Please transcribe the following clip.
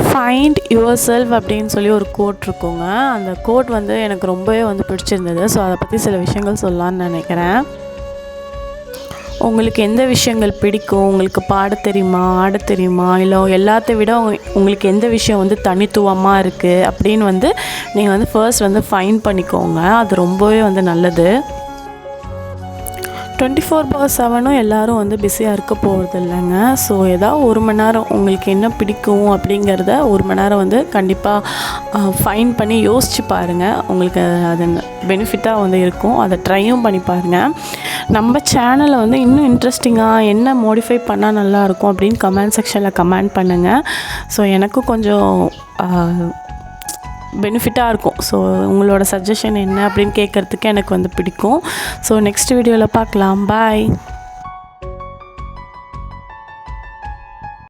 Find your self அப்படின்னு சொல்லி ஒரு கோட் இருக்குங்க. அந்த கோட் வந்து எனக்கு ரொம்பவே வந்து பிடிச்சிருந்தது. ஸோ அதை பற்றி சில விஷயங்கள் சொல்லலான்னு நினைக்கிறேன். உங்களுக்கு எந்த விஷயங்கள் பிடிக்கும், உங்களுக்கு பாட தெரியுமா, ஆட தெரியுமா, இல்லை எல்லாத்த விட உங்களுக்கு எந்த விஷயம் வந்து தனித்துவமாக இருக்குது அப்படின்னு வந்து நீங்கள் வந்து ஃபர்ஸ்ட் வந்து ஃபைண்ட் பண்ணிக்கோங்க. அது ரொம்பவே வந்து நல்லது. 24/7 எல்லோரும் வந்து பிஸியாக இருக்க போகிறது இல்லைங்க. ஸோ ஏதாவது 1 மணி நேரம் உங்களுக்கு என்ன பிடிக்கும் அப்படிங்கிறத 1 மணி நேரம் வந்து கண்டிப்பாக ஃபைன் பண்ணி யோசித்து பாருங்கள். உங்களுக்கு அது பெனிஃபிட்டாக வந்து இருக்கும். அதை ட்ரையும் பண்ணி பாருங்கள். நம்ம சேனலை வந்து இன்னும் இன்ட்ரெஸ்டிங்காக என்ன மாடிஃபை பண்ணால் நல்லாயிருக்கும் அப்படின்னு கமெண்ட் செக்ஷனில் கமெண்ட் பண்ணுங்கள். ஸோ எனக்கும் கொஞ்சம் பெனிஃபிட்டாக இருக்கும். ஸோ உங்களோட சஜஷன் என்ன அப்படின்னு கேட்குறதுக்கு எனக்கு வந்து பிடிக்கும். ஸோ நெக்ஸ்ட் வீடியோவில் பார்க்கலாம். பாய்.